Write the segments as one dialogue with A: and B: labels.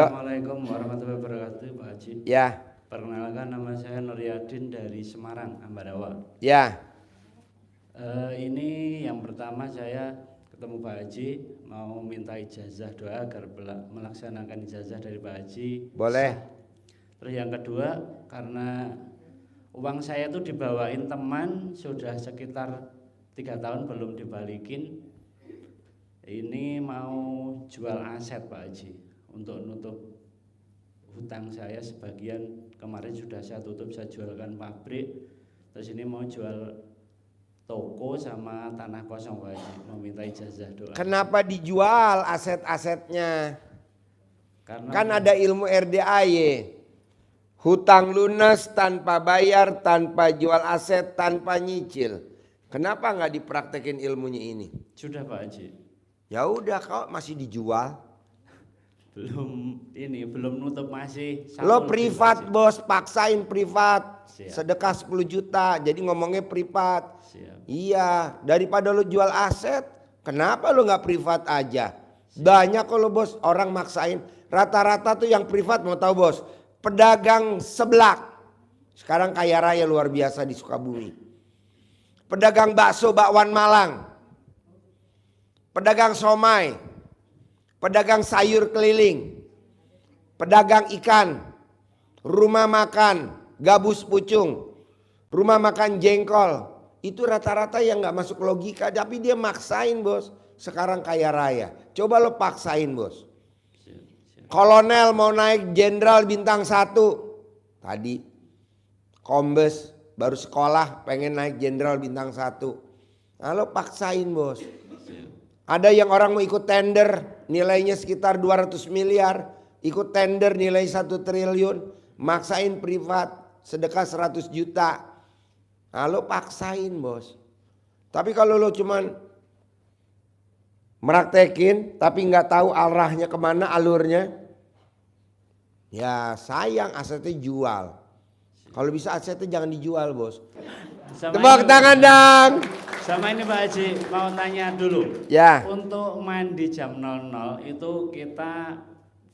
A: Assalamualaikum warahmatullahi wabarakatuh, Pak Haji.
B: Ya.
A: Perkenalkan, nama saya Nuryadin dari Semarang, Ambarawa.
B: Ya.
A: Ini yang pertama saya ketemu Pak Haji, mau minta ijazah doa agar melaksanakan ijazah dari Pak Haji.
B: Boleh.
A: Terus yang kedua, karena uang saya itu dibawain teman sudah sekitar 3 tahun belum dibalikin. Ini mau jual aset Pak Haji untuk nutup hutang saya sebagian. Kemarin sudah saya tutup, saya jualkan pabrik. Terus ini mau jual toko sama tanah kosong Pak Haji, mau minta ijazah doa.
B: Kenapa dijual aset-asetnya?
A: Karena
B: kan ada ilmu RDAY. Hutang lunas tanpa bayar, tanpa jual aset, tanpa nyicil. Kenapa nggak dipraktekin ilmunya ini?
A: Sudah Pak Haji.
B: Ya udah, kau masih dijual.
A: Belum nutup masih.
B: Lo privat bos, paksain privat.
A: Siap.
B: Sedekah 10 juta, jadi ngomongnya privat.
A: Siap.
B: Iya, daripada lo jual aset, kenapa lo nggak privat aja? Banyak kalau bos orang maksain. Rata-rata tuh yang privat, mau tahu bos, pedagang seblak. Sekarang kaya raya luar biasa di Sukabumi. Pedagang bakso bakwan Malang. Pedagang somai. Pedagang sayur keliling. Pedagang ikan. Rumah makan gabus pucung. Rumah makan jengkol. Itu rata-rata yang gak masuk logika. Tapi dia maksain bos. Sekarang kaya raya. Coba lo paksain bos. Kolonel mau naik jenderal bintang 1. Tadi. Kombes. Baru sekolah pengen naik jenderal bintang 1. Nah lo paksain bos. Ada yang orang mau ikut tender. Nilainya sekitar 200 miliar. Ikut tender nilai 1 triliun. Maksain privat. Sedekah 100 juta. Nah lo paksain bos. Tapi kalau lo cuman meraktekin tapi nggak tahu arahnya kemana, alurnya, ya sayang, asetnya jual. Kalau bisa asetnya jangan dijual bos. Tepuk tangan dong.
A: Sama ini Pak Haji, mau tanya dulu.
B: Ya.
A: Untuk main di jam 00 itu kita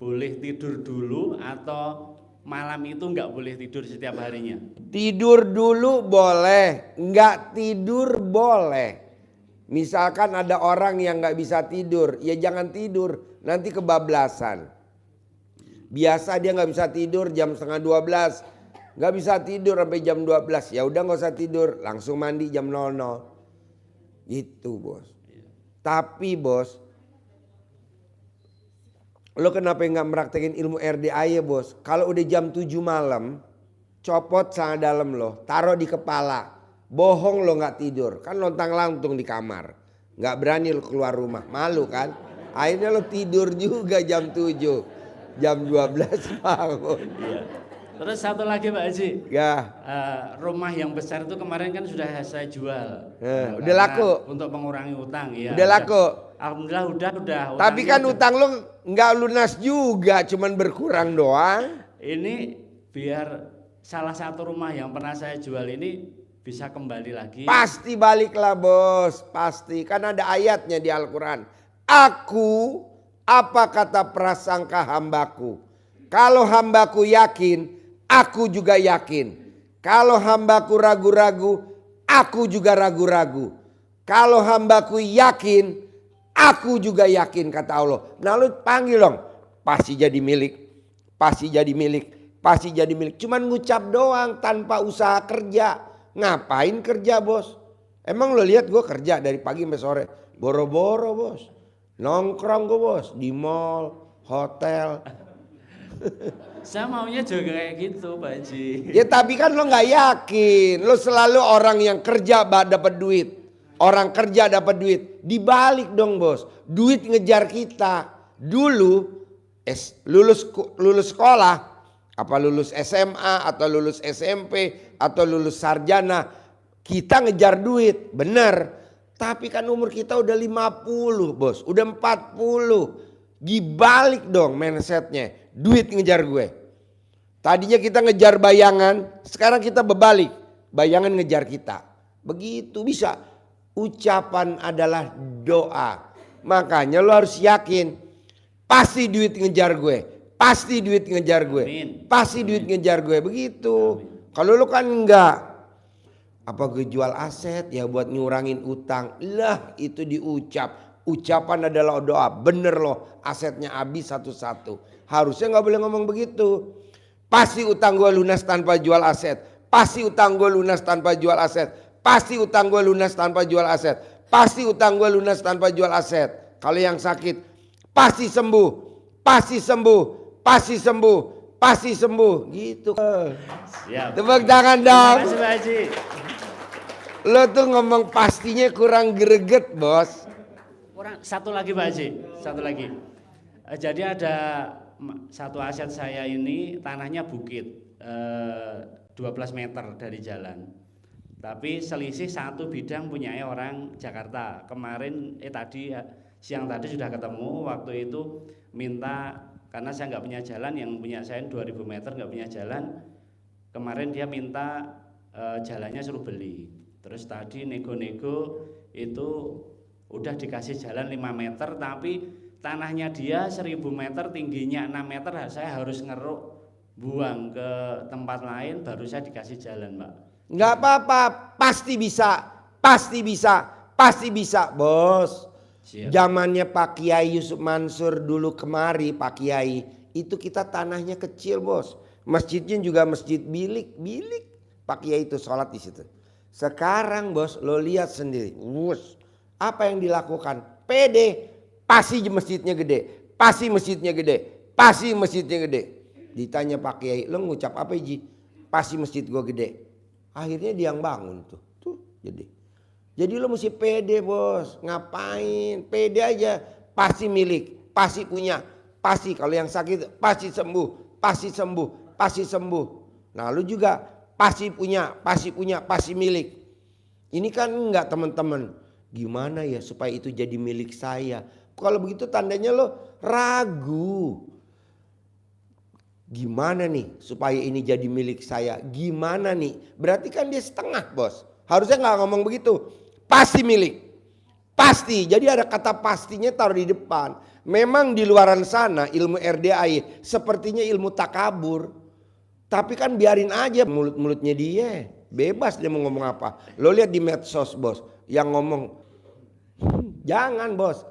A: boleh tidur dulu atau malam itu nggak boleh tidur setiap harinya?
B: Tidur dulu boleh, nggak tidur boleh. Misalkan ada orang yang nggak bisa tidur, ya jangan tidur, nanti kebablasan. Biasa dia nggak bisa tidur jam 11:30, nggak bisa tidur sampai jam 12, ya udah nggak usah tidur, langsung mandi jam 00. Itu bos. Tapi bos, lo kenapa nggak meraktekin ilmu RDA ya bos? Kalau udah jam 7 malam, copot celana dalam lo, taruh di kepala, bohong lo nggak tidur, kan lontang lantung di kamar, nggak berani lo keluar rumah, malu kan? Akhirnya lo tidur juga jam 7, jam 12 bangun.
A: Terus satu lagi Pak Haji,
B: Ya.
A: Rumah yang besar itu kemarin kan sudah saya jual.
B: Udah laku.
A: Untuk mengurangi utang ya.
B: Udah laku.
A: Alhamdulillah udah.
B: Tapi kan utang lo nggak lunas juga, cuman berkurang doang.
A: Ini biar salah satu rumah yang pernah saya jual ini bisa kembali lagi.
B: Pasti baliklah bos, pasti. Kan ada ayatnya di Al-Quran. Aku, apa kata prasangka hambaku? Kalau hambaku yakin, aku juga yakin. Kalau hambaku ragu-ragu, aku juga ragu-ragu. Kalau hambaku yakin, aku juga yakin, kata Allah. Nah lu panggil dong, pasti jadi milik, pasti jadi milik, pasti jadi milik. Cuman ngucap doang tanpa usaha kerja. Ngapain kerja bos? Emang lo lihat gue kerja dari pagi sampai sore? Boro-boro bos. Nongkrong gue bos, di mall, hotel.
A: Saya maunya juga kayak gitu Pak Haji.
B: Ya tapi kan lo gak yakin. Lo selalu orang yang kerja dapat duit. Orang kerja dapat duit. Dibalik dong bos. Duit ngejar kita. Dulu lulus sekolah. Apa lulus SMA atau lulus SMP atau lulus sarjana. Kita ngejar duit. Bener. Tapi kan umur kita udah 50 bos. Udah 40. Dibalik dong mindsetnya. Duit ngejar gue. Tadinya kita ngejar bayangan, sekarang kita berbalik. Bayangan ngejar kita. Begitu bisa. Ucapan adalah doa. Makanya lo harus yakin. Pasti duit ngejar gue. pasti duit ngejar gue.
A: Amin.
B: Pasti duit ngejar gue, begitu. Kalau lu kan enggak. Apa gue jual aset ya buat ngurangin utang. Lah itu diucap. Ucapan adalah doa. Bener loh, asetnya habis satu-satu. Harusnya nggak boleh ngomong begitu. Pasti utang gue lunas tanpa jual aset. Pasti utang gue lunas tanpa jual aset. Pasti utang gue lunas tanpa jual aset. Pasti utang gue lunas tanpa jual aset. Kalau yang sakit pasti sembuh. Pasti sembuh. Pasti sembuh. Pasti sembuh. Gitu.
A: Siap.
B: Tepuk tangan dong.
A: Terima kasih Pak Haji.
B: Lo tuh ngomong pastinya kurang greget, bos.
A: Kurang satu lagi Pak Haji, satu lagi. Jadi ada satu aset saya ini tanahnya bukit, 12 meter dari jalan. Tapi selisih satu bidang punyanya orang Jakarta. Kemarin siang tadi sudah ketemu, waktu itu minta, karena saya nggak punya jalan, yang punya saya 2000 meter nggak punya jalan. Kemarin dia minta jalannya suruh beli. Terus tadi nego-nego itu udah dikasih jalan 5 meter, tapi tanahnya dia 1000 meter, tingginya 6 meter, saya harus ngeruk buang ke tempat lain baru saya dikasih jalan, Pak.
B: Nggak apa-apa, pasti bisa, pasti bisa, pasti bisa, bos.
A: Siap.
B: Zamannya Pak Kiai Yusuf Mansur dulu kemari, Pak Kiai, itu kita tanahnya kecil, bos. Masjidnya juga masjid bilik. Pak Kiai itu sholat di situ. Sekarang, bos, lo lihat sendiri. Apa yang dilakukan? Pede, pasti masjidnya gede, pasti masjidnya gede, pasti masjidnya gede. Ditanya Pak Kiai, lo ngucap apa Ji? Pasti masjid gua gede. Akhirnya dia yang bangun tuh jadi. Jadi lo mesti pede, bos. Ngapain? Pede aja. Pasti milik, pasti punya, pasti kalau yang sakit pasti sembuh, pasti sembuh, pasti sembuh. Nah lo juga pasti punya, pasti milik. Ini kan enggak, teman-teman. Gimana ya supaya itu jadi milik saya? Kalau begitu tandanya lo ragu. Gimana nih supaya ini jadi milik saya? Gimana nih? Berarti kan dia setengah, bos. Harusnya nggak ngomong begitu. Pasti milik. Pasti. Jadi ada kata pastinya taruh di depan. Memang di luaran sana ilmu RDAI sepertinya ilmu takabur. Tapi kan biarin aja mulut-mulutnya dia. Bebas dia mau ngomong apa. Lo lihat di medsos, bos. Yang ngomong. Jangan, bos.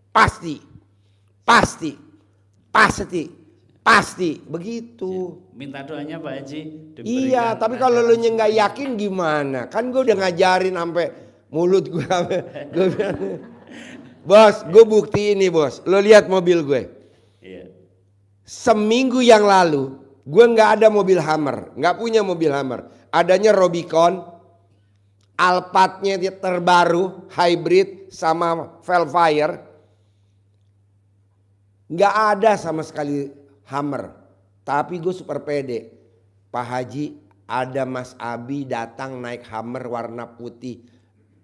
B: Pasti. Pasti. Pasti. Pasti begitu.
A: Minta doanya Pak Haji.
B: Iya, tapi kalau lu nggak yakin gimana? Kan gue udah ngajarin sampai mulut gue. Bos, gue bukti ini, bos. Lo lihat mobil gue.
A: Iya.
B: Seminggu yang lalu, gue nggak ada mobil Hummer, nggak punya mobil Hummer. Adanya Rubicon, Alphardnya dia terbaru, hybrid sama Velfire. Nggak ada sama sekali Hummer, tapi gue super pede. Pak Haji, ada Mas Abi datang naik Hummer warna putih.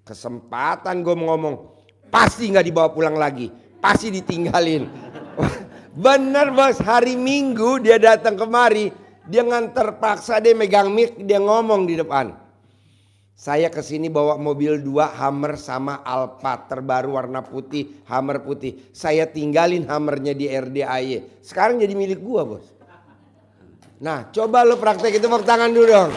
B: Kesempatan gue ngomong, pasti nggak dibawa pulang lagi, pasti ditinggalin. Bener, bos, hari Minggu dia datang kemari, dia nganter paksa, dia megang mic, dia ngomong di depan. Saya kesini bawa mobil 2 Hummer sama Alphard terbaru warna putih, Hummer putih. Saya tinggalin Hummernya di RDAY. Sekarang jadi milik gua, bos. Nah, coba lo praktek itu, tepuk tangan dulu dong.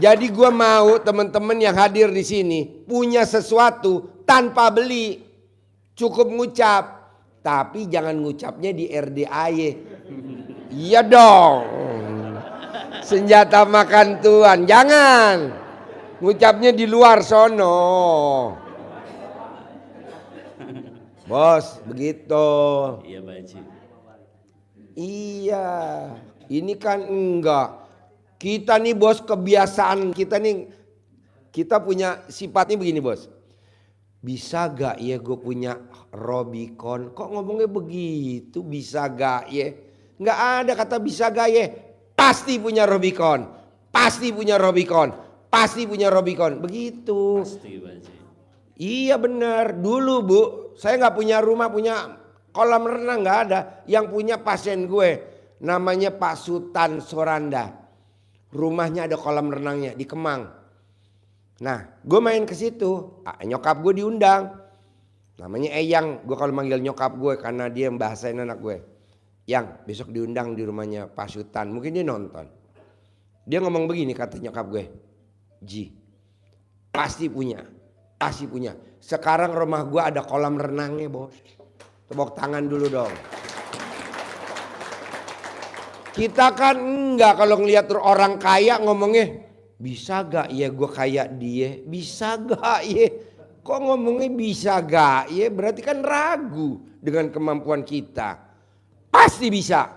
B: Jadi gua mau teman-teman yang hadir di sini punya sesuatu tanpa beli. Cukup ngucap. Tapi jangan ngucapnya di RDAY. Iya dong. Senjata makan Tuhan, jangan ngucapnya di luar sono. Bos, begitu.
A: Iya Pak Haji.
B: Iya, ini kan enggak. Kita nih, bos, kebiasaan kita nih, kita punya sifatnya begini, bos. Bisa gak ya gue punya Rubicon? Kok ngomongnya begitu? Bisa gak ya? Nggak ada kata bisa gak ya. Pasti punya Rubicon, pasti punya Rubicon, pasti punya Rubicon, begitu.
A: Pasti Pak Haji.
B: Iya benar. Dulu, Bu, saya nggak punya rumah, punya kolam renang nggak ada. Yang punya pasien gue, namanya Pak Sultan Soranda. Rumahnya ada kolam renangnya di Kemang. Nah, gue main ke situ, nyokap gue diundang. Namanya Eyang, gue kalau manggil nyokap gue karena dia bahasain anak gue. Yang besok diundang di rumahnya Pak Sultan, mungkin dia nonton. Dia ngomong begini kata nyokap gue, Ji, pasti punya. Sekarang rumah gue ada kolam renangnya bos. Tepuk tangan dulu dong. Kita kan enggak kalau ngelihat orang kaya ngomongnya, bisa gak ya gue kayak dia? Bisa gak ya? Kok ngomongnya bisa gak ya? Berarti kan ragu dengan kemampuan kita. Pasti bisa.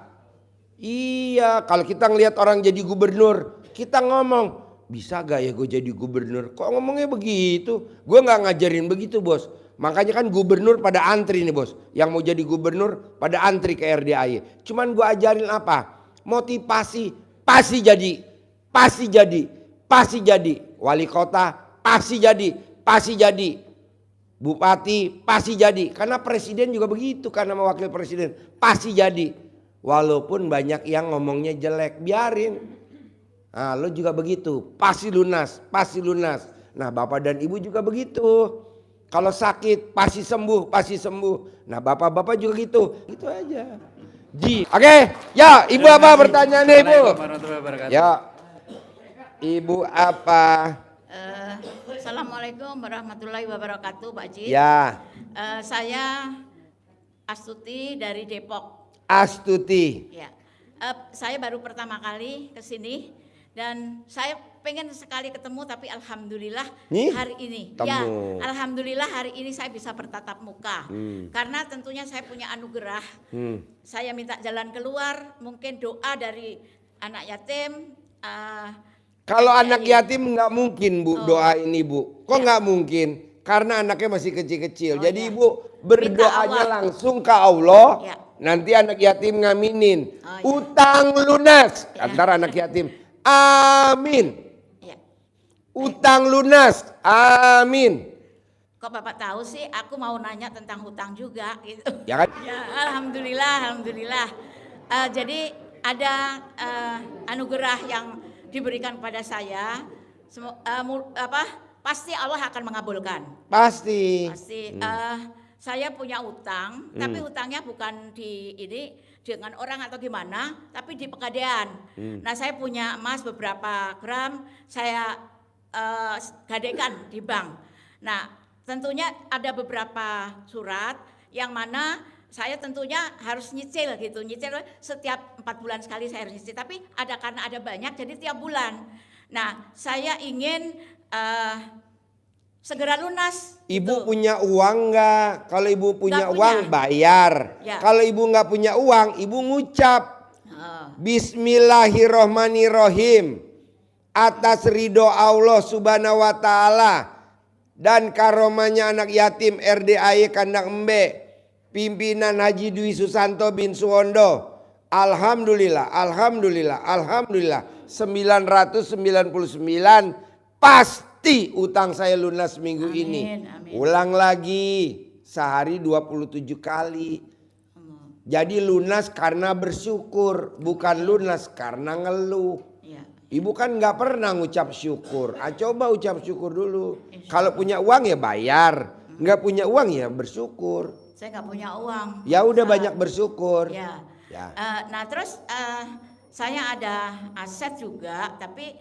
B: Iya, kalau kita ngelihat orang jadi gubernur, kita ngomong, bisa gak ya gue jadi gubernur? Kok ngomongnya begitu? Gue gak ngajarin begitu bos. Makanya kan gubernur pada antri nih bos. Yang mau jadi gubernur pada antri ke RDAY. Cuman gue ajarin apa? Motivasi, pasti jadi. Wali kota, pasti jadi. Bupati, pasti jadi. Karena presiden juga begitu kan sama wakil presiden. Pasti jadi. Walaupun banyak yang ngomongnya jelek, biarin. Nah, lo juga begitu, pasti lunas. Nah, bapak dan ibu juga begitu. Kalau sakit pasti sembuh. Nah, bapak-bapak juga gitu aja. Oke, ya ibu apa pertanyaannya ibu? Ya, ibu apa?
C: Assalamualaikum warahmatullahi wabarakatuh, Pak Ji.
B: Ya.
C: Saya Astuti dari Depok.
B: Astuti.
C: Ya, saya baru pertama kali ke sini dan saya pengen sekali ketemu, tapi alhamdulillah
B: Nih,
C: hari ini,
B: temu.
C: ya, alhamdulillah hari ini saya bisa bertatap muka. Karena tentunya saya punya anugerah. Saya minta jalan keluar, mungkin doa dari anak yatim.
B: Kalau anak yatim nggak mungkin bu doa ini bu. Kok nggak mungkin? Karena anaknya masih kecil-kecil. Jadi
C: ya.
B: ibu berdoanya langsung ke Allah.
C: Ya.
B: Nanti anak yatim ngaminin.
C: Ya.
B: Utang lunas. Antara anak yatim. Amin.
C: Ya.
B: Utang lunas. Amin.
C: Kok Bapak tahu sih? Aku mau nanya tentang hutang juga gitu.
B: Ya kan?
C: Ya, alhamdulillah. Jadi ada anugerah yang diberikan kepada saya. Pasti Allah akan mengabulkan.
B: Pasti.
C: Saya punya utang, tapi hutangnya bukan di ini dengan orang atau gimana, tapi di Pegadaian. Nah, saya punya emas beberapa gram, saya gadaikan di bank. Nah, tentunya ada beberapa surat yang mana saya tentunya harus nyicil gitu. Nyicil setiap 4 bulan sekali saya harus nyicil, tapi karena ada banyak jadi tiap bulan. Nah, saya ingin segera lunas.
B: Ibu
C: gitu.
B: punya uang nggak? Kalau ibu punya
C: Nggak
B: uang
C: punya.
B: bayar.
C: Ya.
B: Kalau ibu nggak punya uang, ibu ngucap Bismillahirrohmanirrohim atas ridho Allah subhanahu wa ta'ala dan karomanya anak yatim RDAY Kandang Embe pimpinan Haji Dwi Susanto bin Suwondo. Alhamdulillah 999 pasti utang saya lunas minggu
C: Amin,
B: ini.
C: amin.
B: Ulang lagi sehari 27 kali. Jadi lunas karena bersyukur, bukan lunas karena ngeluh.
C: Ya.
B: Ibu kan nggak pernah ngucap syukur. Coba ucap syukur dulu. Kalau punya uang ya bayar, nggak punya uang ya bersyukur.
C: Saya nggak punya uang.
B: Ya udah banyak bersyukur.
C: Ya.
B: Ya.
C: Nah terus saya ada aset juga, tapi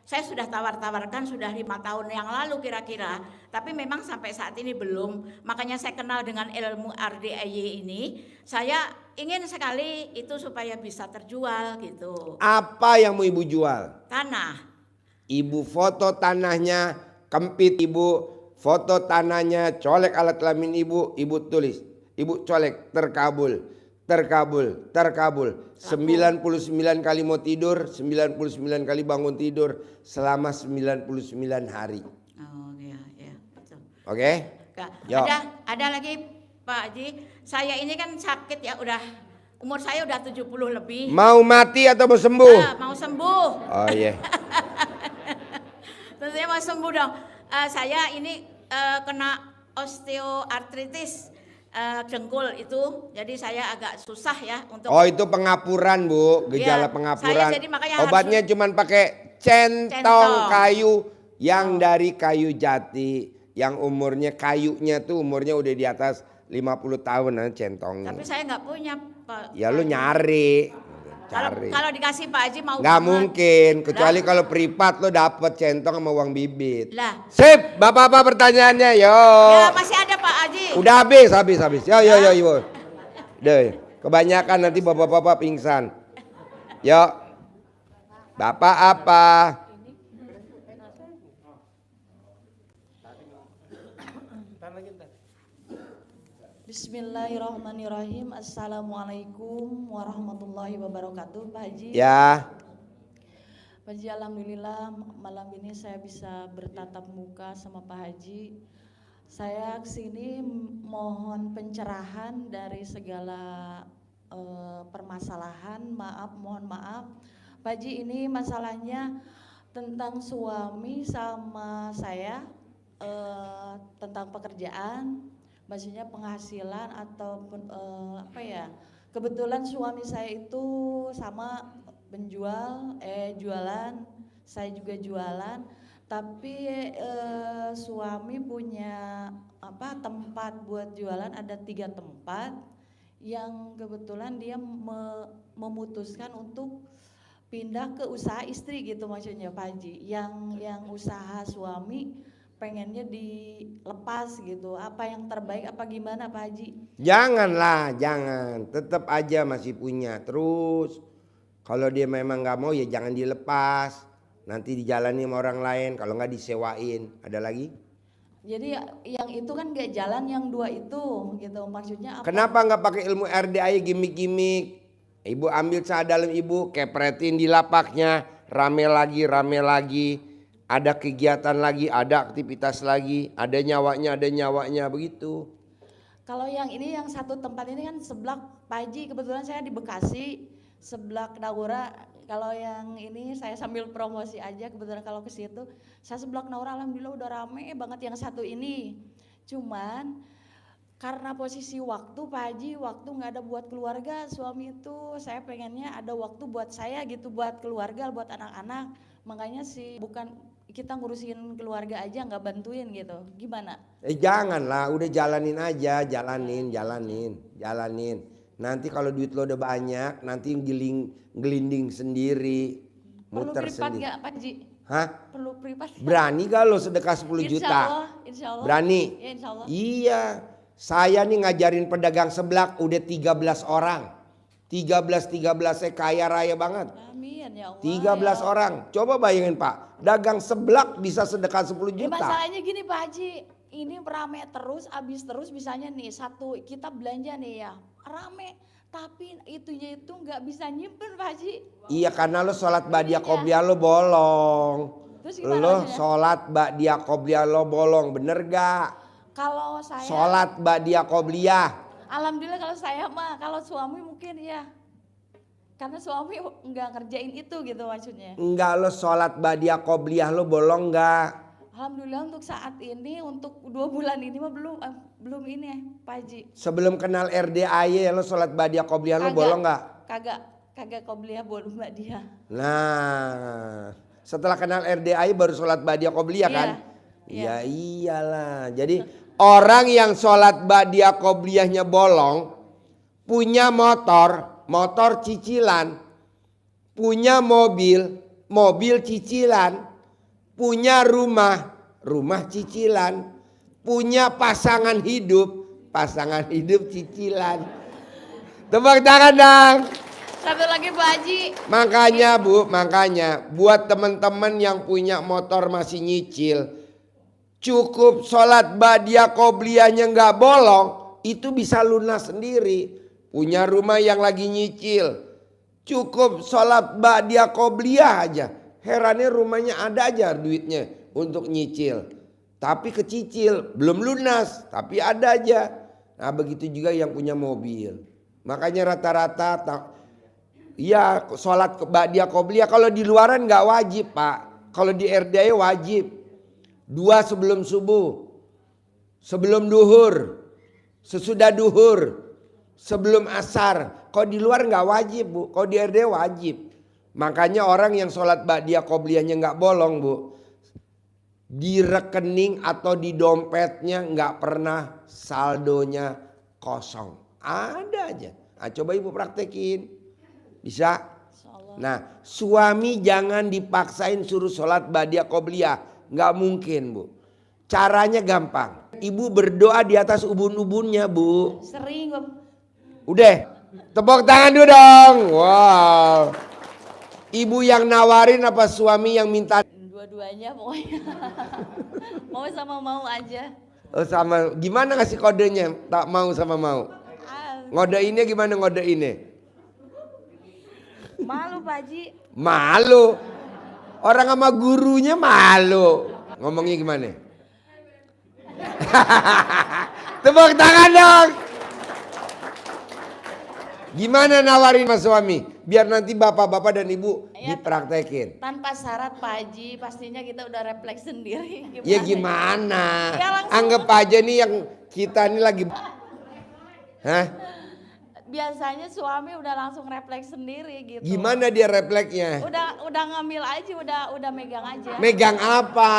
C: saya sudah tawar-tawarkan sudah 5 tahun yang lalu kira-kira, tapi memang sampai saat ini belum. Makanya saya kenal dengan ilmu RDAY ini. Saya ingin sekali itu supaya bisa terjual gitu.
B: Apa yang mau ibu jual?
C: Tanah.
B: Ibu foto tanahnya, kempit ibu, foto tanahnya, colek alat kelamin ibu tulis. Ibu colek, terkabul. 99 kali mau tidur, 99 kali bangun tidur selama 99 hari.
C: Oh iya, betul.
B: Oke? Yuk.
C: Ada lagi Pak Haji, saya ini kan sakit ya, umur saya udah 70 lebih.
B: Mau mati atau mau sembuh?
C: Mau sembuh.
B: Oh iya.
C: Tentunya mau sembuh dong. Saya ini kena osteoartritis dengkul itu, jadi saya agak susah ya untuk.
B: Oh itu pengapuran bu, gejala
C: Ya,
B: pengapuran.
C: saya jadi makanya
B: Obatnya cuma pakai centong kayu yang dari kayu jati, yang umurnya kayunya tuh umurnya udah di atas 50 tahun centongnya.
C: Tapi saya nggak punya Pak.
B: Ya lu nyari.
C: Kalau dikasih Pak Haji mau
B: Nggak
C: banget.
B: mungkin, kecuali kalau privat lo dapet centong sama uang bibit.
C: Lah.
B: Sip, bapak-bapak pertanyaannya, yo.
C: Ya masih ada Pak Haji.
B: Udah habis. Yo. Deh, kebanyakan nanti bapak-bapak pingsan. Yo. Bapak apa?
D: Bismillahirrahmanirrahim. Assalamualaikum warahmatullahi wabarakatuh, Pak Haji.
B: Ya.
D: Pak Haji, alhamdulillah malam ini saya bisa bertatap muka sama Pak Haji. Saya kesini mohon pencerahan dari segala permasalahan. Mohon maaf. Pak Haji, ini masalahnya tentang suami sama saya, tentang pekerjaan. Maksudnya penghasilan ataupun kebetulan suami saya itu sama jualan, saya juga jualan, tapi suami punya tempat buat jualan, ada 3 tempat yang kebetulan dia memutuskan untuk pindah ke usaha istri gitu, maksudnya Pak Haji, yang usaha suami pengennya dilepas gitu. Apa yang terbaik apa gimana Pak Haji?
B: Janganlah, jangan. Tetap aja masih punya. Terus kalau dia memang nggak mau ya jangan dilepas. Nanti dijalani sama orang lain. Kalau nggak disewain. Ada lagi?
D: Jadi yang itu kan nggak jalan, yang 2 itu gitu. Maksudnya apa?
B: Kenapa nggak pakai ilmu RDA gimmick-gimmick? Ibu ambil saat dalam ibu, kepretin di lapaknya, rame lagi. Ada kegiatan lagi, ada aktivitas lagi, ada nyawanya begitu.
D: Kalau yang ini, yang satu tempat ini kan seblak Pak Haji, kebetulan saya di Bekasi, seblak Naura. Kalau yang ini saya sambil promosi aja, kebetulan kalau ke situ saya seblak Naura, alhamdulillah udah rame banget yang satu ini. Cuman karena posisi waktu Pak Haji, waktu nggak ada buat keluarga suami itu, saya pengennya ada waktu buat saya gitu, buat keluarga, buat anak-anak. Makanya bukan kita ngurusin keluarga aja nggak bantuin gitu, gimana?
B: Janganlah, udah jalanin aja, jalanin. Nanti kalau duit lo udah banyak, nanti gelinding sendiri, muter
D: Perlu privat
B: sendiri.
D: nggak Pak Haji?
B: Hah?
D: Perlu privat?
B: Berani gak lo sedekah 10 juta?
D: Insya Allah.
B: Berani?
D: Ya, insya Allah.
B: Iya, saya nih ngajarin pedagang seblak udah 13 orang. 13 saya kaya raya banget.
D: Amin ya Allah.
B: 13
D: ya.
B: orang. Coba bayangin Pak, dagang seblak bisa sedekah 10
D: Ya,
B: juta.
D: masalahnya gini Pak Haji, ini rame terus, habis terus, misalnya nih satu kita belanja nih ya, rame, tapi itunya itu nggak bisa nyimpen Pak Haji.
B: Iya, karena lo sholat ba'diyah qobliyah lo bolong.
D: Terus gimana
B: Lo
D: maksudnya?
B: sholat ba'diyah qobliyah lo bolong, bener gak?
D: Kalau saya,
B: Sholat ba'diyah qobliyah.
D: alhamdulillah kalau saya mah, kalau suami mungkin ya, karena suami nggak ngerjain itu gitu maksudnya.
B: Enggak, lo sholat ba'diyah qobliyah lo bolong gak?
D: Alhamdulillah untuk saat ini, untuk 2 bulan ini mah belum ini ya Pak Haji.
B: Sebelum kenal RDAY lo sholat ba'diyah qobliyah lo bolong gak?
D: Kagak qobliyah bolong Mbak dia.
B: Nah, setelah kenal RDAY baru sholat ba'diyah qobliyah kan?
D: Iya.
B: Ya iyalah. Jadi orang yang sholat ba'diyah qobliyahnya bolong, punya motor cicilan, punya mobil cicilan, punya rumah cicilan, punya pasangan hidup cicilan. Tepuk tangan dong.
D: Satu lagi Pak Haji.
B: Makanya buat teman-teman yang punya motor masih nyicil, cukup sholat ba'diyah qobliyahnya nggak bolong, itu bisa lunas sendiri. Punya rumah yang lagi nyicil, cukup sholat ba'diyah qobliyah aja. Herannya rumahnya ada aja duitnya untuk nyicil, tapi kecicil, belum lunas, tapi ada aja. Nah begitu juga yang punya mobil. Makanya rata-rata ya sholat ba'diyah qobliyah kalau di luaran nggak wajib Pak. Kalau di RDA wajib. 2 sebelum subuh, sebelum duhur, sesudah duhur, sebelum asar. Kalau di luar nggak wajib Bu, kalau di RD wajib. Makanya orang yang sholat ba'diyah qobliyahnya nggak bolong Bu, di rekening atau di dompetnya nggak pernah saldonya kosong. Ada aja. Nah, coba ibu praktekin. Bisa?
D: Insyaallah.
B: Nah, suami jangan dipaksain suruh sholat badiah qobliyah. Nggak mungkin, Bu. Caranya gampang. Ibu berdoa di atas ubun-ubunnya, Bu.
D: Sering Bapak.
B: Udah, tepuk tangan dulu dong. Wow. Ibu yang nawarin apa suami yang minta?
D: Dua-duanya pokoknya. Mau sama mau aja.
B: Oh, sama, gimana ngasih kodenya? Tak mau sama mau.
D: Ah,
B: Ngodeinnya gimana ngodeinnya?
D: malu Pak Haji.
B: Malu. Orang sama gurunya malu. Ngomongnya gimana? Tepuk tangan dong. Gimana nawarin mas suami? Biar nanti bapak-bapak dan ibu
D: Ya,
B: dipraktekin.
D: tanpa syarat Pak Haji, pastinya kita udah refleks sendiri.
B: Ya gimana?
D: Ya, langsung.
B: Anggap aja nih yang kita ini lagi. Hah?
D: Biasanya suami udah langsung refleks sendiri gitu.
B: Gimana dia refleksnya?
D: Udah ngambil aja, udah megang aja.
B: Megang apa?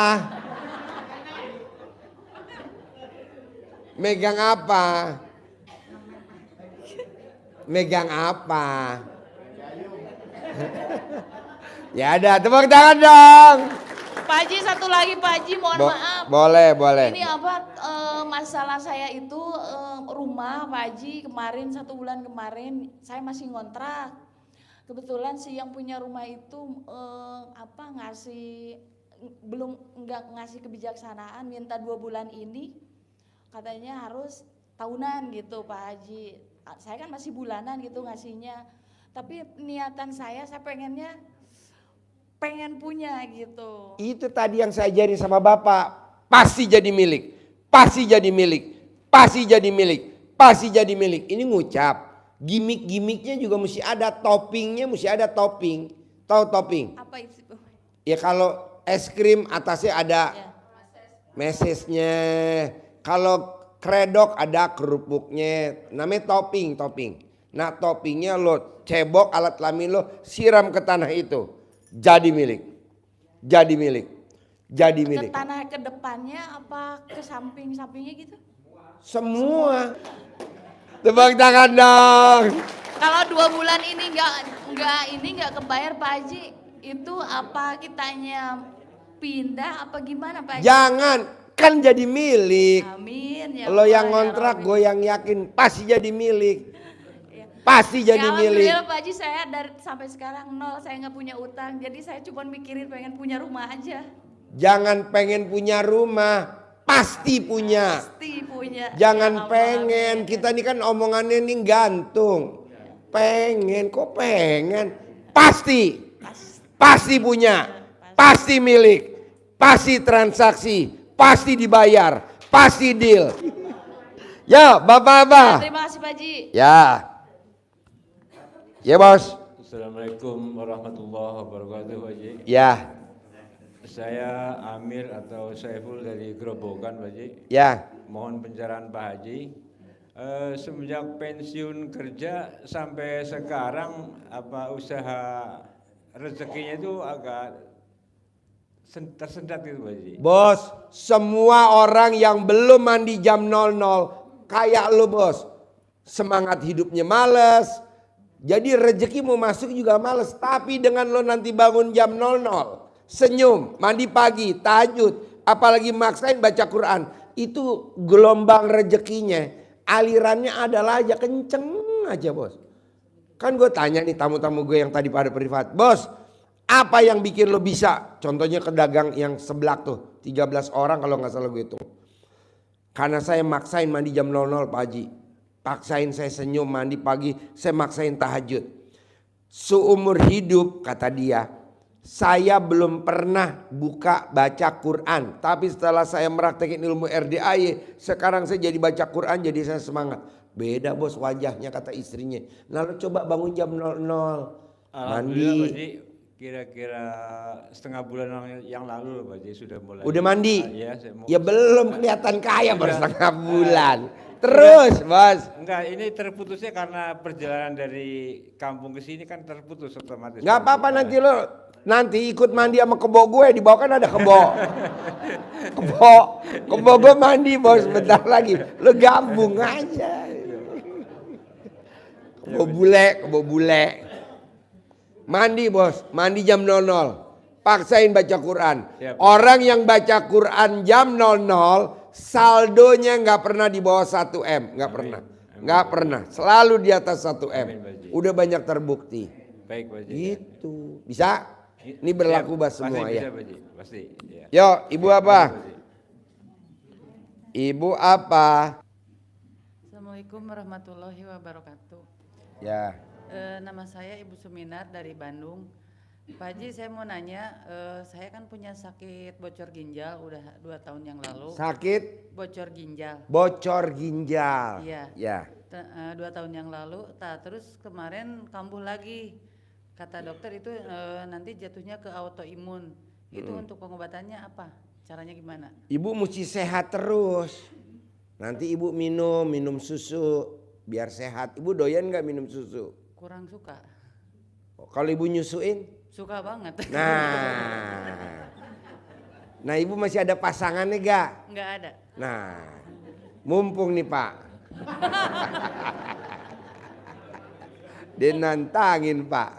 B: Megang apa? Megang apa? Ya ada, tepuk tangan dong.
D: Pak Haji, satu lagi Pak Haji, mohon maaf.
B: Boleh, boleh.
D: Ini apa masalah saya itu rumah Pak Haji, kemarin 1 bulan kemarin saya masih ngontrak. Kebetulan si yang punya rumah itu nggak ngasih kebijaksanaan, minta 2 bulan ini katanya harus tahunan gitu Pak Haji. Saya kan masih bulanan gitu ngasihnya. Tapi niatan saya pengen punya gitu.
B: Itu tadi yang saya ajarin sama bapak. Pasti jadi milik. Pasti jadi milik. Pasti jadi milik. Pasti jadi milik. Ini ngucap. Gimik-gimiknya juga mesti ada. Toppingnya mesti ada topping. Tahu topping?
D: Apa itu?
B: Ya kalau es krim atasnya ada
D: Ya.
B: mesesnya. Kalau kredok ada kerupuknya. Namanya topping. Nah toppingnya lo cebok alat kelamin lo siram ke tanah itu. Jadi milik. Jadi milik. Jadi milik.
D: Ke tanah ke depannya apa ke samping-sampingnya gitu?
B: Semua. Tepuk tangan dong.
D: Kalau 2 bulan ini nggak kebayar Pak Haji, itu apa kitanya pindah apa gimana Pak Haji?
B: Jangan. Kan jadi milik.
D: Amin ya.
B: Lo
D: Allah,
B: yang
D: ya
B: ngontrak
D: Rabbi.
B: gue yang yakin pasti jadi milik.
D: Ya.
B: Pasti jadi
D: Ya,
B: milik.
D: alhamdulillah Pak Haji, saya sampai sekarang 0, saya nggak punya utang. Jadi saya cuma mikirin pengen punya rumah aja.
B: Jangan pengen punya rumah. Pasti punya.
D: Pasti punya.
B: Jangan
D: Ya Allah,
B: pengen.
D: amin.
B: Kita ini kan omongannya ini gantung. Pengen, kok pengen. Pasti. Pasti punya. Pasti milik. Pasti transaksi. Pasti dibayar. Pasti deal. Ya, bapak-bapak.
D: Terima kasih Pak Haji.
B: Ya. Ya, bos.
E: Assalamualaikum warahmatullahi wabarakatuh, Pak Haji.
B: Ya.
E: Saya Amir atau Saiful dari Grobogan, Pak Haji.
B: Ya.
E: Mohon pencerahan Pak Haji. Semenjak pensiun kerja sampai sekarang apa usaha rezekinya itu agak tersendat gitu, Pak Haji.
B: Bos, semua orang yang belum mandi jam 00 kayak lu, bos. Semangat hidupnya males. Jadi rezeki mau masuk juga males. Tapi dengan lo nanti bangun jam 00, senyum, mandi pagi, tahajud, apalagi maksain baca Quran, itu gelombang rezekinya. Alirannya adalah aja kenceng aja, bos. Kan gue tanya nih tamu-tamu gue yang tadi pada privat, bos, apa yang bikin lo bisa? Contohnya pedagang yang sebelah tuh, 13 orang kalau nggak salah gue hitung. Karena saya maksain mandi jam 00 Pak Haji. Paksain saya senyum mandi pagi, saya maksain tahajud. Seumur hidup kata dia, saya belum pernah buka baca Quran. Tapi setelah saya meraktekin ilmu RDAY, sekarang saya jadi baca Quran, jadi saya semangat. Beda bos wajahnya kata istrinya. Nah lo coba bangun jam 00.
E: Alhamdulillah, Pak
B: Mandi.
E: Haji. Kira-kira setengah bulan yang lalu, Pak Haji, sudah mulai.
B: Udah mandi?
E: Ya, saya mau.
B: Ya belum kelihatan kaya baru
E: Udah.
B: setengah bulan. Terus bos.
E: Enggak, ini terputusnya karena perjalanan dari kampung ke sini kan terputus otomatis.
B: Gak apa-apa nanti lo Nanti ikut mandi sama kebo gue, di bawah kan ada kebo. Kebo gue mandi bos, bentar lagi. Lu gabung aja. Kebo bule. Mandi bos, mandi jam 00. Paksain baca Quran.
E: Siap.
B: Orang yang baca Quran jam 00, saldonya nggak pernah di bawah 1 M. Nggak pernah. Nggak pernah. Selalu di atas 1 M.
E: Amin, Pak Haji.
B: Udah banyak terbukti.
E: Baik Pak Haji.
B: Gitu. Bisa? Ini berlaku buat semua
E: Pasti
B: ya.
E: bisa, Pak Haji. Pasti. Ya.
B: Yo, ibu apa?
E: Pak Haji.
B: Ibu apa?
F: Assalamualaikum warahmatullahi wabarakatuh.
B: Ya.
F: Nama saya Ibu Suminar dari Bandung. Pak Haji, saya mau nanya, saya kan punya sakit bocor ginjal udah 2 tahun yang lalu.
B: Sakit
F: Bocor ginjal.
B: bocor ginjal.
F: Iya.
B: Ya.
F: 2 tahun yang lalu. Terus kemarin kambuh lagi. Kata dokter itu nanti jatuhnya ke autoimun. Itu untuk pengobatannya apa? Caranya gimana?
B: Ibu mesti sehat terus. Nanti ibu minum susu biar sehat. Ibu doyan nggak minum susu?
F: Kurang suka.
B: Kalau ibu nyusuin?
F: Suka banget.
B: Nah ibu masih ada pasangannya gak?
F: Nggak ada.
B: Nah, mumpung nih Pak. Dia nantangin Pak.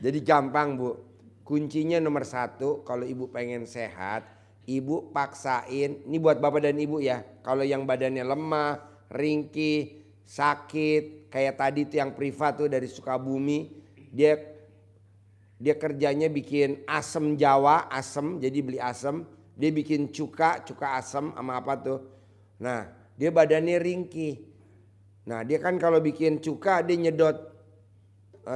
B: Jadi gampang Bu. Kuncinya nomor 1, kalau ibu pengen sehat, ibu paksain. Ini buat bapak dan ibu ya. Kalau yang badannya lemah, ringkih, sakit, kayak tadi tuh yang privat tuh dari Sukabumi, dia kerjanya bikin asem Jawa, asem, jadi beli asem. Dia bikin cuka asem sama apa tuh. Nah, dia badannya ringkih. Nah, dia kan kalau bikin cuka dia nyedot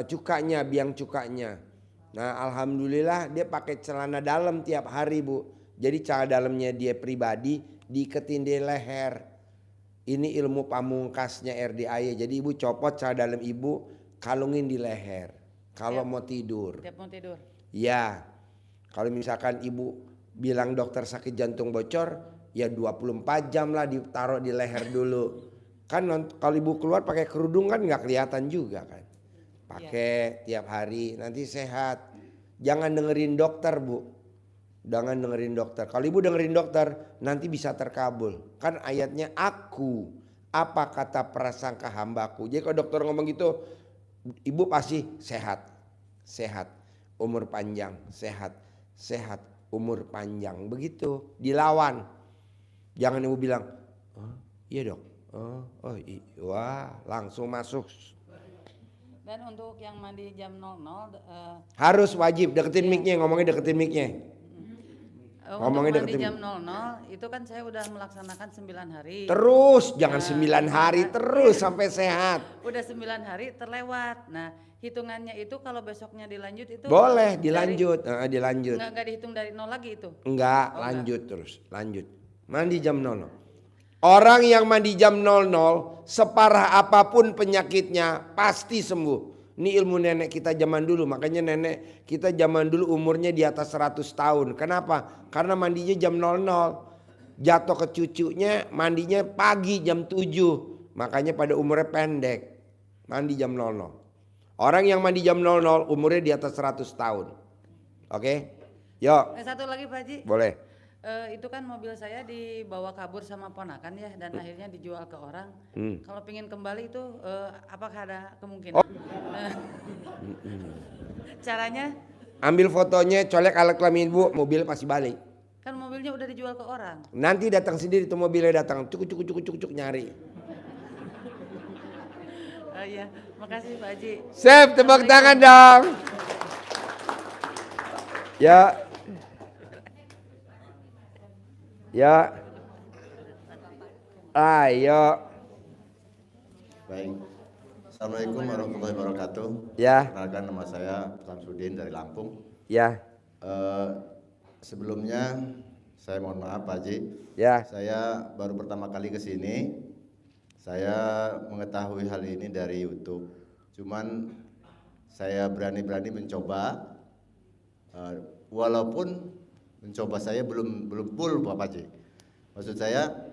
B: cukanya, biang cukanya. Nah, alhamdulillah dia pakai celana dalam tiap hari, Bu. Jadi celana dalamnya dia pribadi diiketin di leher. Ini ilmu pamungkasnya RDAY. Jadi ibu copot celana dalam ibu, kalungin di leher. Kalau mau tidur.
F: Tiap mau tidur.
B: Ya. Kalau misalkan ibu bilang dokter sakit jantung bocor, ya 24 jam lah ditaruh di leher dulu. Kan kalau ibu keluar pakai kerudung kan nggak kelihatan juga kan. Pakai tiap hari, nanti sehat. Jangan dengerin dokter Bu. Jangan dengerin dokter. Kalau ibu dengerin dokter, nanti bisa terkabul. Kan ayatnya aku, apa kata prasangka hambaku. Jadi kalau dokter ngomong gitu, ibu pasti sehat. Sehat, umur panjang, sehat. Sehat, umur panjang. Begitu, dilawan. Jangan ibu bilang, oh iya dok. Wah langsung masuk.
F: Dan untuk yang mandi jam 00
B: Harus wajib deketin mic-nya, ngomongnya deketin mic-nya. Ngomongnya
F: untuk mandi
B: deketin.
F: jam 00 itu kan saya udah melaksanakan 9 hari.
B: Terus jangan 9 hari terus sampai sehat.
F: Udah 9 hari terlewat. Nah, hitungannya itu kalau besoknya dilanjut itu
B: Boleh dilanjut, dilanjut.
F: Enggak dihitung dari 0 lagi itu.
B: Enggak, lanjut terus, lanjut. Mandi jam 00. Orang yang mandi jam 00 separah apapun penyakitnya pasti sembuh. Ini ilmu nenek kita zaman dulu, makanya nenek kita zaman dulu umurnya di atas 100 tahun. Kenapa? Karena mandinya jam 00. Jatuh ke cucunya mandinya pagi jam 7. Makanya pada umurnya pendek. Mandi jam 00. Orang yang mandi jam 00 umurnya di atas 100 tahun. Oke? Yuk.
F: Satu lagi Pak Haji.
B: Boleh.
F: Itu kan mobil saya dibawa kabur sama ponakan ya dan akhirnya dijual ke orang. Kalau pingin kembali itu apakah ada kemungkinan? Caranya?
B: Ambil fotonya, colek alat kelamin ibu, mobil pasti balik.
F: Kan mobilnya udah dijual ke orang.
B: Nanti datang sendiri tuh mobilnya datang, cuk nyari.
F: Iya, makasih Pak Haji.
B: Sip, tepuk tangan dong. Ya. Ya. Ayo.
G: Baik. Assalamualaikum warahmatullahi wabarakatuh.
B: Ya.
G: Perkenalkan nama saya Samsudin dari Lampung.
B: Ya.
G: Sebelumnya saya mohon maaf Pak Haji.
B: Ya.
G: Saya baru pertama kali ke sini. Saya mengetahui hal ini dari YouTube. Cuman saya berani-berani mencoba. Walaupun mencoba saya belum full Pak Haji. Maksud saya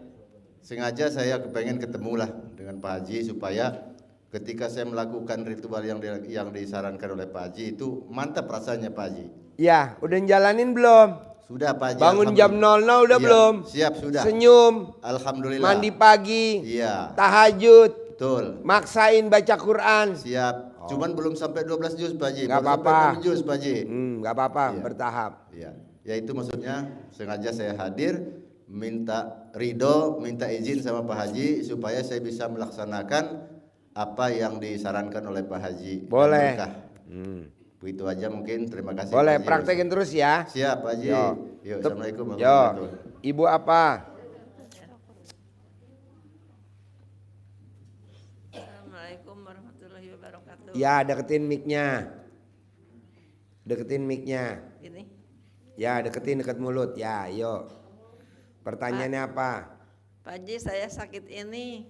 G: sengaja saya kepengen ketemu lah dengan Pak Haji supaya ketika saya melakukan ritual yang disarankan oleh Pak Haji itu mantap rasanya Pak Haji.
B: Ya, udah jalanin belum?
G: Sudah Pak Haji.
B: Bangun jam 00 udah
G: Iya,
B: belum?
G: Siap sudah.
B: Senyum,
G: Alhamdulillah.
B: mandi pagi,
G: Iya.
B: tahajud,
G: Betul.
B: maksain baca Quran.
G: Siap. Cuman belum sampai 12 juz Pak Haji.
B: Nggak
G: Baru sampai
B: apa-apa.
G: 6 juz Pak Haji.
B: Nggak apa-apa,
G: Iya.
B: bertahap.
G: Iya. Ya itu maksudnya sengaja saya hadir minta ridho, minta izin sama Pak Haji supaya saya bisa melaksanakan apa yang disarankan oleh Pak Haji. Dan
B: Boleh.
G: berkah. Itu aja mungkin. Terima kasih.
B: Boleh,
G: Pak Haji.
B: praktekin terus ya.
G: Siap Pak Haji.
B: Yo.
G: Yuk,
B: Tup.
G: Assalamualaikum
B: Yo,
G: warahmatullahi wabarakatuh.
B: Ibu apa?
H: Assalamualaikum warahmatullahi wabarakatuh.
B: Ya, deketin mic-nya. Deketin mic-nya.
H: Ini
B: Ya, deketin deket mulut. Ya, yuk. Pertanyaannya apa?
H: Pak Haji, saya sakit ini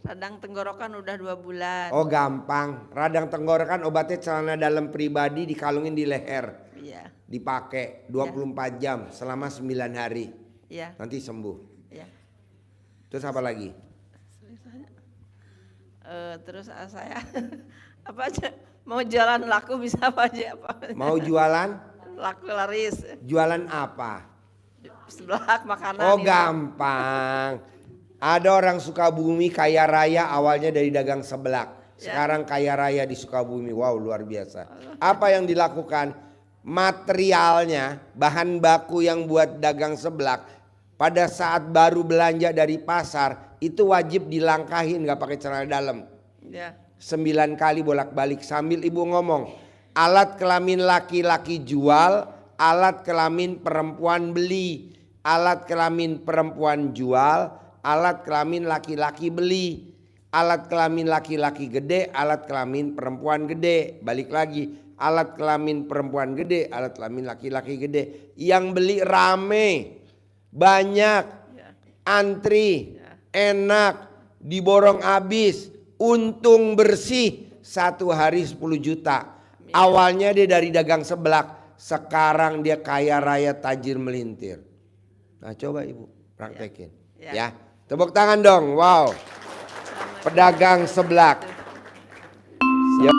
H: radang tenggorokan udah 2 bulan.
B: Oh, gampang. Radang tenggorokan obatnya celana dalam pribadi dikalungin di leher.
H: Iya,
B: Dipakai 24 jam selama 9 hari.
H: iya,
B: Nanti sembuh.
H: iya.
B: Terus apa lagi?
H: Terus saya apa aja mau jalan laku bisa Pak Haji apa?
B: Mau jualan?
H: Laku laris.
B: Jualan apa?
H: Sebelah makanan.
B: Oh,
H: ini.
B: gampang. Ada orang Sukabumi kaya raya awalnya dari dagang seblak. Sekarang kaya raya di Sukabumi. Wow, luar biasa. Apa yang dilakukan? Materialnya, bahan baku yang buat dagang seblak, pada saat baru belanja dari pasar, itu wajib dilangkahin, gak pakai celana dalam.
H: Iya.
B: 9 kali bolak-balik sambil ibu ngomong, alat kelamin laki-laki jual, alat kelamin perempuan beli. Alat kelamin perempuan jual, alat kelamin laki-laki beli. Alat kelamin laki-laki gede, alat kelamin perempuan gede. Balik lagi, alat kelamin perempuan gede, alat kelamin laki-laki gede. Yang beli rame, banyak, antri, enak, diborong habis, untung bersih, 1 hari 10 juta. Awalnya dia dari dagang seblak, sekarang dia kaya raya tajir melintir. Nah, coba ibu praktekin. Ya, tepuk tangan dong. Wow, pedagang seblak. Siap.